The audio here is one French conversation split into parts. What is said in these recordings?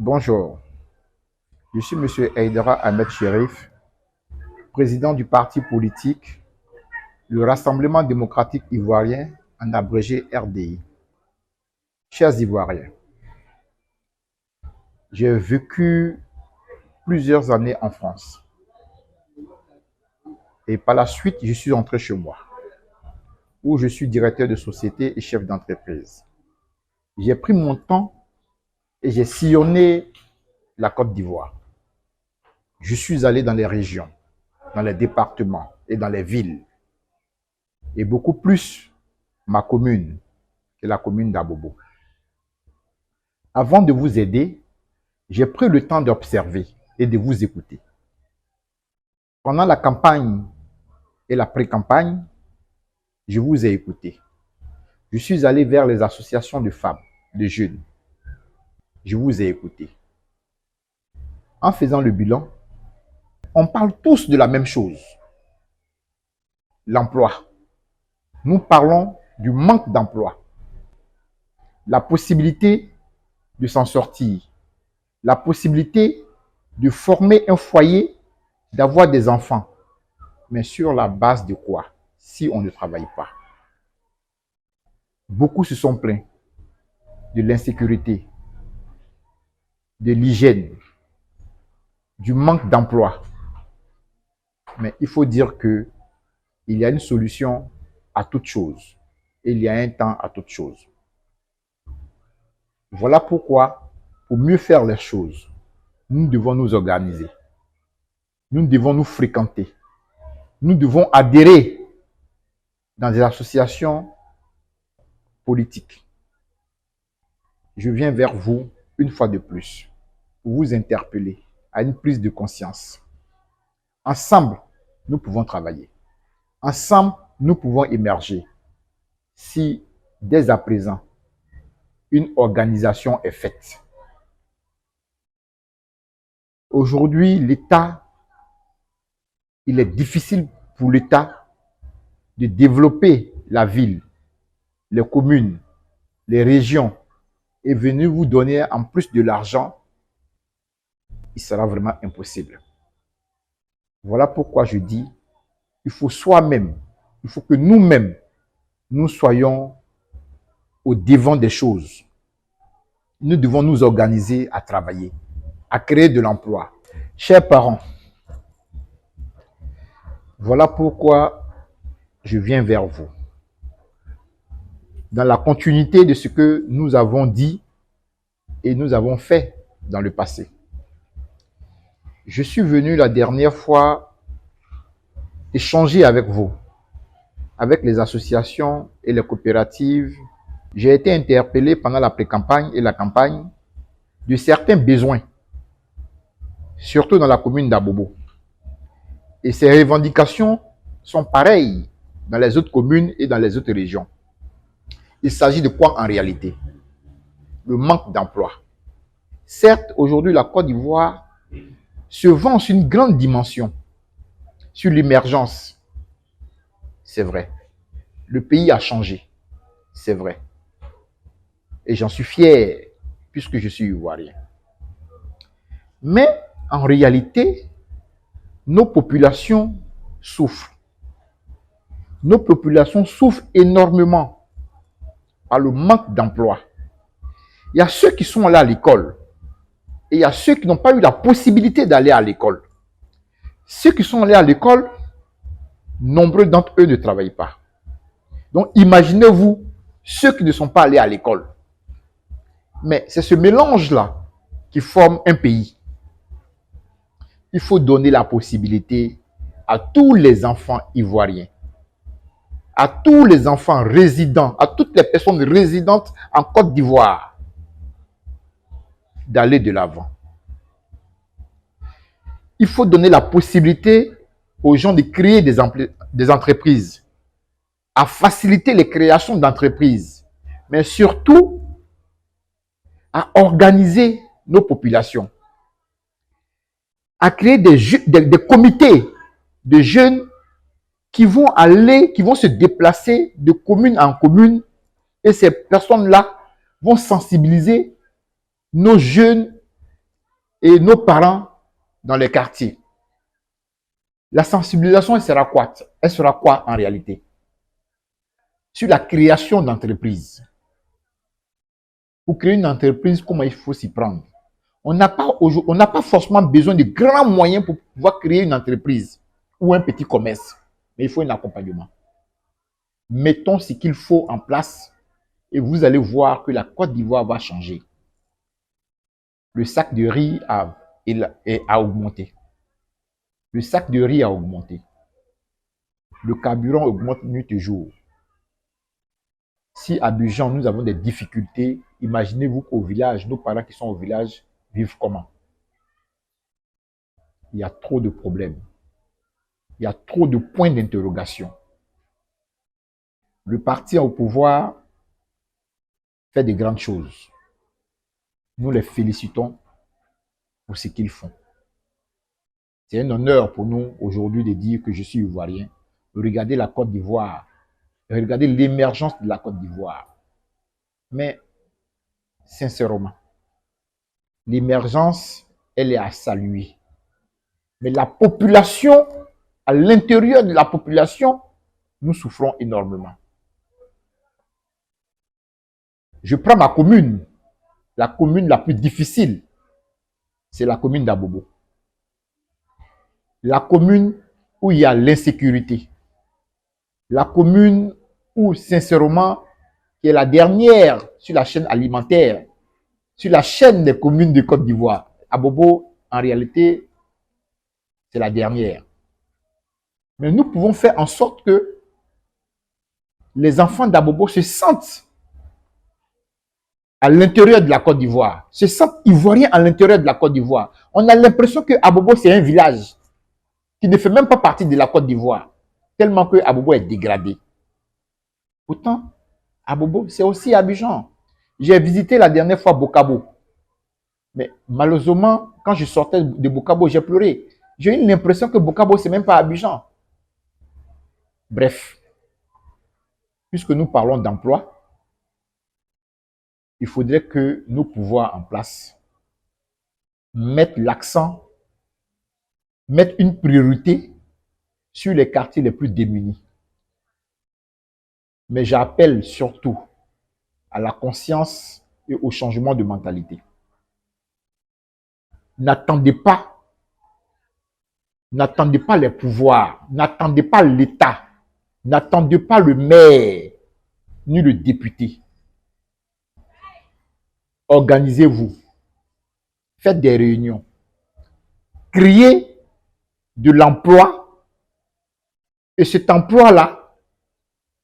Bonjour, je suis M. Haïdara Ahmed Chérif, président du parti politique le Rassemblement démocratique ivoirien, en abrégé RDI. Chers Ivoiriens, j'ai vécu plusieurs années en France et par la suite, je suis rentré chez moi où je suis directeur de société et chef d'entreprise. J'ai pris mon temps et j'ai sillonné la Côte d'Ivoire. Je suis allé dans les régions, dans les départements et dans les villes. Et beaucoup plus ma commune, qui est la commune d'Abobo. Avant de vous aider, j'ai pris le temps d'observer et de vous écouter. Pendant la campagne et la pré-campagne, je vous ai écouté. Je suis allé vers les associations de femmes, de jeunes. Je vous ai écouté. En faisant le bilan, on parle tous de la même chose. L'emploi. Nous parlons du manque d'emploi. La possibilité de s'en sortir. La possibilité de former un foyer, d'avoir des enfants. Mais sur la base de quoi? Si on ne travaille pas. Beaucoup se sont plaints de l'insécurité, de l'hygiène, du manque d'emploi. Mais il faut dire qu'il y a une solution à toute chose. Et il y a un temps à toute chose. Voilà pourquoi, pour mieux faire les choses, nous devons nous organiser. Nous devons nous fréquenter. Nous devons adhérer dans des associations politiques. Je viens vers vous une fois de plus pour vous interpeller à une prise de conscience. Ensemble, nous pouvons travailler. Ensemble, nous pouvons émerger si, dès à présent, une organisation est faite. Aujourd'hui, il est difficile pour l'État de développer la ville, les communes, les régions et venir vous donner en plus de l'argent, il sera vraiment impossible. Voilà pourquoi je dis, il faut soi-même, il faut que nous-mêmes, nous soyons au devant des choses. Nous devons nous organiser à travailler, à créer de l'emploi. Chers parents, voilà pourquoi je viens vers vous. Dans la continuité de ce que nous avons dit et nous avons fait dans le passé. Je suis venu la dernière fois échanger avec vous, avec les associations et les coopératives. J'ai été interpellé pendant la pré-campagne et la campagne de certains besoins, surtout dans la commune d'Abobo. Et ces revendications sont pareilles dans les autres communes et dans les autres régions. Il s'agit de quoi en réalité? Le manque d'emploi. Certes, aujourd'hui, la Côte d'Ivoire se vend sur une grande dimension, sur l'émergence. C'est vrai. Le pays a changé. C'est vrai. Et j'en suis fier, puisque je suis ivoirien. Mais, en réalité, nos populations souffrent. Nos populations souffrent énormément par le manque d'emploi. Il y a ceux qui sont allés à l'école et il y a ceux qui n'ont pas eu la possibilité d'aller à l'école. Ceux qui sont allés à l'école, nombreux d'entre eux ne travaillent pas. Donc, imaginez-vous ceux qui ne sont pas allés à l'école. Mais c'est ce mélange-là qui forme un pays. Il faut donner la possibilité à tous les enfants ivoiriens, à tous les enfants résidents, à toutes les personnes résidentes en Côte d'Ivoire, d'aller de l'avant. Il faut donner la possibilité aux gens de créer des entreprises, à faciliter les créations d'entreprises, mais surtout à organiser nos populations, à créer des comités de jeunes qui vont se déplacer de commune en commune et ces personnes-là vont sensibiliser nos jeunes et nos parents dans les quartiers. La sensibilisation, elle sera quoi? Elle sera quoi en réalité? Sur la création d'entreprises. Pour créer une entreprise, comment il faut s'y prendre? On n'a pas forcément besoin de grands moyens pour pouvoir créer une entreprise ou un petit commerce. Mais il faut un accompagnement. Mettons ce qu'il faut en place et vous allez voir que la Côte d'Ivoire va changer. Le sac de riz a augmenté. Le sac de riz a augmenté. Le carburant augmente nuit et jour. Si à Abidjan, nous avons des difficultés, imaginez-vous qu'au village, nos parents qui sont au village vivent comment? Il y a trop de problèmes. Il y a trop de points d'interrogation. Le parti au pouvoir fait de grandes choses. Nous les félicitons pour ce qu'ils font. C'est un honneur pour nous aujourd'hui de dire que je suis ivoirien. Regardez la Côte d'Ivoire. Regardez l'émergence de la Côte d'Ivoire. Mais, sincèrement, l'émergence, elle est à saluer. Mais la population, à l'intérieur de la population, nous souffrons énormément. Je prends ma commune. La commune la plus difficile, c'est la commune d'Abobo. La commune où il y a l'insécurité. La commune où, sincèrement, qui est la dernière sur la chaîne alimentaire, sur la chaîne des communes de Côte d'Ivoire. Abobo, en réalité, c'est la dernière. Mais nous pouvons faire en sorte que les enfants d'Abobo se sentent à l'intérieur de la Côte d'Ivoire, se sentent ivoiriens à l'intérieur de la Côte d'Ivoire. On a l'impression que Abobo, c'est un village qui ne fait même pas partie de la Côte d'Ivoire, tellement que Abobo est dégradé. Pourtant, Abobo, c'est aussi Abidjan. J'ai visité la dernière fois Bokabo. Mais malheureusement, quand je sortais de Bokabo, j'ai pleuré. J'ai eu l'impression que Bokabo, c'est même pas Abidjan. Bref, puisque nous parlons d'emploi, il faudrait que nos pouvoirs en place mettent l'accent, mettent une priorité sur les quartiers les plus démunis. Mais j'appelle surtout à la conscience et au changement de mentalité. N'attendez pas les pouvoirs, n'attendez pas l'État, n'attendez pas le maire ni le député. Organisez-vous, faites des réunions, créez de l'emploi et cet emploi-là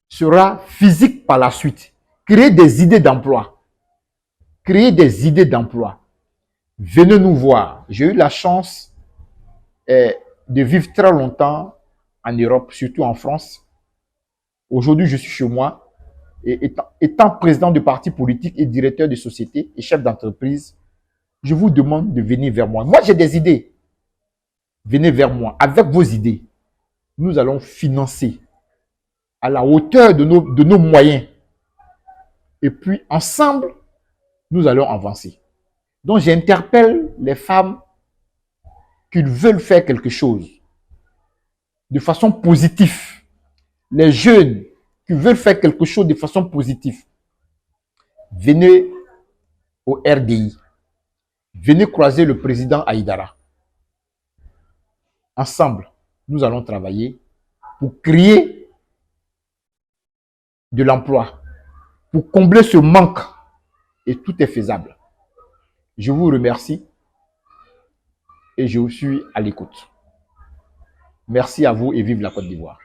sera physique par la suite. Créez des idées d'emploi. Créez des idées d'emploi. Venez nous voir. J'ai eu la chance de vivre très longtemps en Europe, surtout en France. Aujourd'hui, je suis chez moi. Et étant président de parti politique et directeur de société et chef d'entreprise, je vous demande de venir vers moi. Moi, j'ai des idées. Venez vers moi. Avec vos idées, nous allons financer à la hauteur de nos moyens. Et puis, ensemble, nous allons avancer. Donc, j'interpelle les femmes qui veulent faire quelque chose de façon positive. Les jeunes qui veulent faire quelque chose de façon positive. Venez au RDI. Venez croiser le président Aïdara. Ensemble, nous allons travailler pour créer de l'emploi, pour combler ce manque. Et tout est faisable. Je vous remercie et je suis à l'écoute. Merci à vous et vive la Côte d'Ivoire.